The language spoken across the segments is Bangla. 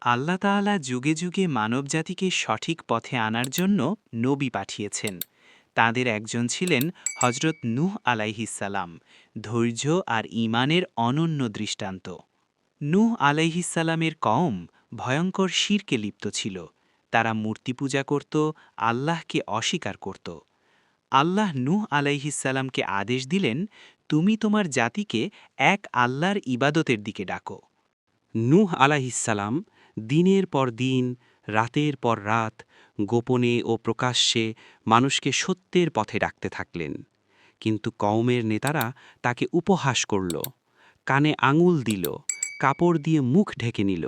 আল্লাহ তাআলা যুগে যুগে মানবজাতিকে সঠিক পথে আনার জন্য নবী পাঠিয়েছেন। তাদের একজন ছিলেন হজরত নূহ আলাইহিসসালাম, ধৈর্য আর ঈমানের অনন্য দৃষ্টান্ত। নূহ আলাইহিসসালামের কওম ভয়ঙ্কর শিরকে লিপ্ত ছিল। তারা মূর্তি পূজা করত, আল্লাহকে অস্বীকার করত। আল্লাহ নূহ আলাইহিসসালামকে আদেশ দিলেন, তুমি তোমার জাতিকে এক আল্লাহর ইবাদতের দিকে ডাকো। নূহ আলাইহিসসালাম দিনের পর দিন, রাতের পর রাত, গোপনে ও প্রকাশ্যে মানুষকে সত্যের পথে ডাকতে থাকলেন। কিন্তু কওমের নেতারা তাকে উপহাস করল, কানে আঙুল দিল, কাপড় দিয়ে মুখ ঢেকে নিল।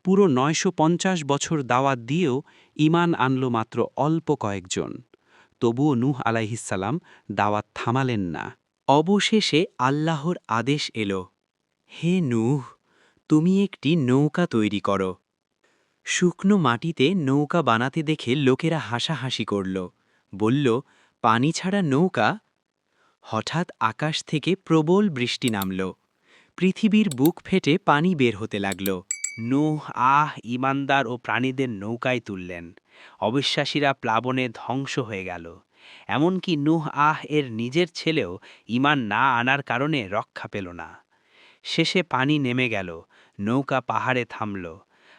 পুরো ৯৫০ বছর দাওয়াত দিয়েও ঈমান আনল মাত্র অল্প কয়েকজন। তবুও নূহ আলাইহিসসালাম দাওয়াত থামালেন না। অবশেষে আল্লাহর আদেশ এলো, হে নূহ, তুমি একটি নৌকা তৈরি করো। শুকনো মাটিতে নৌকা বানাতে দেখে লোকেরা হাসাহাসি করল, বলল, পানি ছাড়া নৌকা? হঠাৎ আকাশ থেকে প্রবল বৃষ্টি নামল। পৃথিবীর বুক ফেটে পানি বের হতে লাগল। নূহ ঈমানদার ও প্রাণীদের নৌকায় তুললেন। অবিশ্বাসীরা প্লাবনে ধ্বংস হয়ে গেল। এমনকি নূহ এর নিজের ছেলেও ঈমান না আনার কারণে রক্ষা পেল না। শেষে পানি নেমে গেল, নৌকা পাহাড়ে থামল।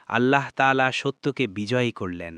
আল্লাহ তাআলা সত্যকে বিজয়ী করলেন।